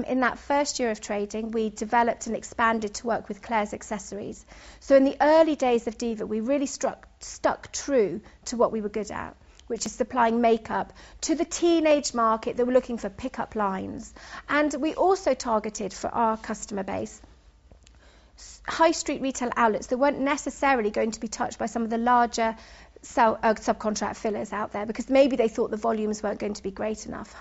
in that first year of trading, we developed and expanded to work with Claire's accessories. So in the early days of Diva, we really stuck true to what we were good at, which is supplying makeup to the teenage market that were looking for pick-up lines. And we also targeted for our customer base high street retail outlets that weren't necessarily going to be touched by some of the larger subcontract fillers out there, because maybe they thought the volumes weren't going to be great enough.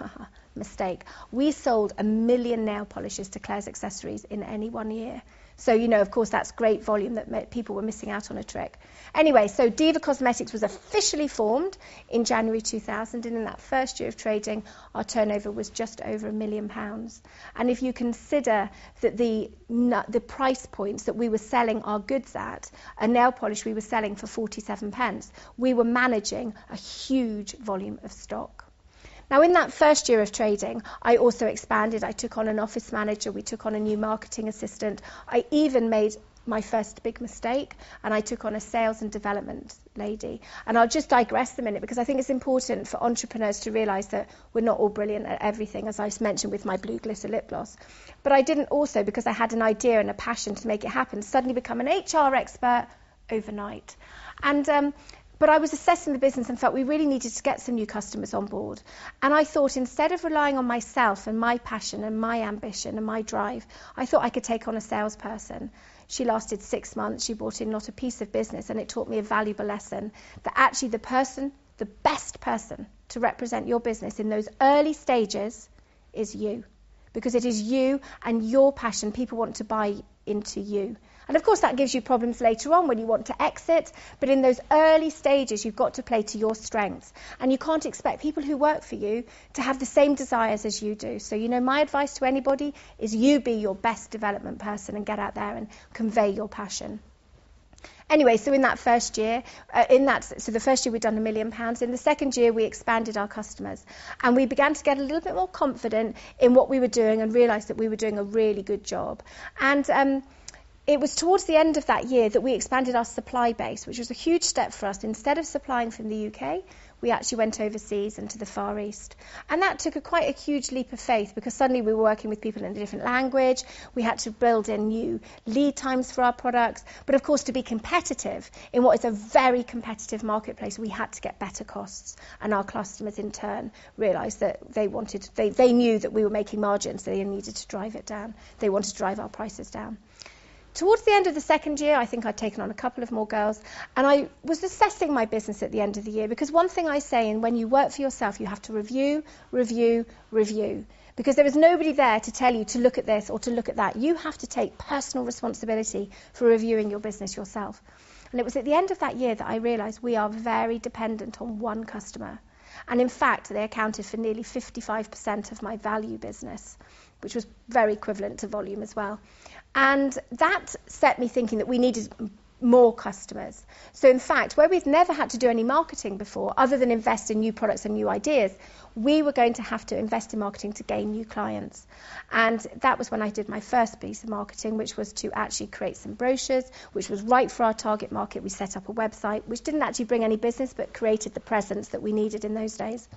Mistake. We sold 1 million nail polishes to Claire's accessories in any 1 year. So, of course, that's great volume that people were missing out on a trick. Anyway, so Diva Cosmetics was officially formed in January 2000, and in that first year of trading, our turnover was just over £1 million. And if you consider that the price points that we were selling our goods at, a nail polish we were selling for 47 pence, we were managing a huge volume of stock. Now, in that first year of trading, I also expanded. I took on an office manager. We took on a new marketing assistant. I even made my first big mistake, and I took on a sales and development lady. And I'll just digress a minute, because I think it's important for entrepreneurs to realise that we're not all brilliant at everything, as I mentioned with my blue glitter lip gloss. But I didn't also, because I had an idea and a passion to make it happen, suddenly become an HR expert overnight. But I was assessing the business and felt we really needed to get some new customers on board. And I thought, instead of relying on myself and my passion and my ambition and my drive, I thought I could take on a salesperson. She lasted 6 months. She brought in not a piece of business, and it taught me a valuable lesson that actually the best person to represent your business in those early stages is you. Because it is you and your passion. People want to buy into you. And of course that gives you problems later on when you want to exit, but in those early stages you've got to play to your strengths, and you can't expect people who work for you to have the same desires as you do. So my advice to anybody is you be your best development person and get out there and convey your passion. Anyway, so in that first year, the first year we'd done £1 million. In the second year, we expanded our customers, and we began to get a little bit more confident in what we were doing and realised that we were doing a really good job. And it was towards the end of that year that we expanded our supply base, which was a huge step for us. Instead of supplying from the UK, we actually went overseas and to the Far East. And that took quite a huge leap of faith, because suddenly we were working with people in a different language. We had to build in new lead times for our products. But of course, to be competitive in what is a very competitive marketplace, we had to get better costs. And our customers in turn realised that they knew that we were making margins, so they needed to drive it down. They wanted to drive our prices down. Towards the end of the second year, I think I'd taken on a couple of more girls, and I was assessing my business at the end of the year, because one thing I say, and when you work for yourself, you have to review, because there is nobody there to tell you to look at this or to look at that. You have to take personal responsibility for reviewing your business yourself. And it was at the end of that year that I realised we are very dependent on one customer. And in fact, they accounted for nearly 55% of my value business, which was very equivalent to volume as well. And that set me thinking that we needed more customers. So in fact, where we've never had to do any marketing before, other than invest in new products and new ideas, we were going to have to invest in marketing to gain new clients. And that was when I did my first piece of marketing, which was to actually create some brochures, which was right for our target market. We set up a website, which didn't actually bring any business, but created the presence that we needed in those days.